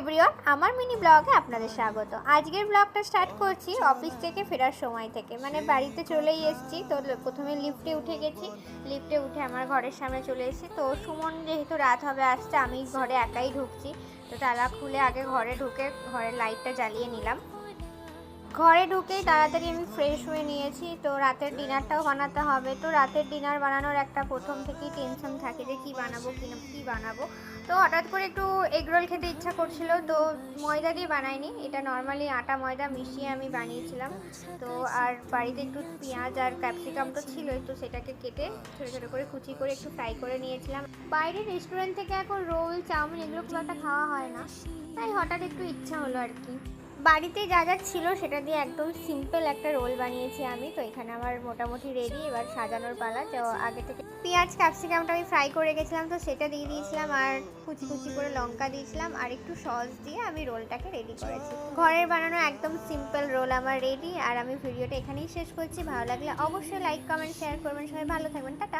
Everyone, আমার mini ব্লগে আপনাদের স্বাগত। আজকের ব্লগটা স্টার্ট করছি অফিস থেকে ফেরার সময় থেকে, মানে বাড়িতে চলেই এসেছি। তো প্রথমে লিফটে উঠে গেছি, লিফটে উঠে আমার ঘরের সামনে চলে এসেছি। তো সুমন যেহেতু রাত হবে আসছে, আমি ঘরে একাই ঢুকছি। তো তালা খুলে আগে ঘরে ঢুকে ঘরের লাইটটা জ্বালিয়ে নিলাম। ঘরে ঢুকেই তাড়াতাড়ি আমি ফ্রেশ হয়ে নিয়েছি। তো রাতের ডিনারটাও বানাতে হবে। তো রাতের ডিনার বানানোর একটা প্রথম থেকেই টেনশন থাকে যে কী বানাবো। তো হঠাৎ করে একটু এগরোল খেতে ইচ্ছা করছিল। তো ময়দা দিয়ে বানাইনি, এটা নর্মালি আটা ময়দা মিশিয়ে আমি বানিয়েছিলাম। তো আর বাড়িতে একটু পেঁয়াজ আর ক্যাপসিকাম তো ছিলই, তো সেটাকে কেটে ছোটো ছোটো করে কুচি করে একটু ফ্রাই করে নিয়েছিলাম। বাইরের রেস্টুরেন্ট থেকে এখন রোল চাউমিন এগুলো খুব একটা খাওয়া হয় না, তাই হঠাৎ একটু ইচ্ছা হলো আর কি। বাড়িতে যা যা ছিল সেটা দিয়ে একদম সিম্পল একটা রোল বানিয়েছি আমি। তো এখানে আমার মোটামুটি রেডি, এবার সাজানোর পালা। তো আগে থেকে পেঁয়াজ ক্যাপসিকামটা আমি ফ্রাই করে গেছিলাম, তো সেটা দিয়ে দিয়েছিলাম, আর কুচি কুচি করে লঙ্কা দিয়েছিলাম, আর একটু সস দিয়ে আমি রোলটাকে রেডি করেছি। ঘরের বানানো একদম সিম্পল রোল আমার রেডি। আর আমি ভিডিওটা এখানেই শেষ করছি। ভালো লাগলে অবশ্যই লাইক কমেন্ট শেয়ার করবেন। সবাই ভালো থাকবেন, টাটা।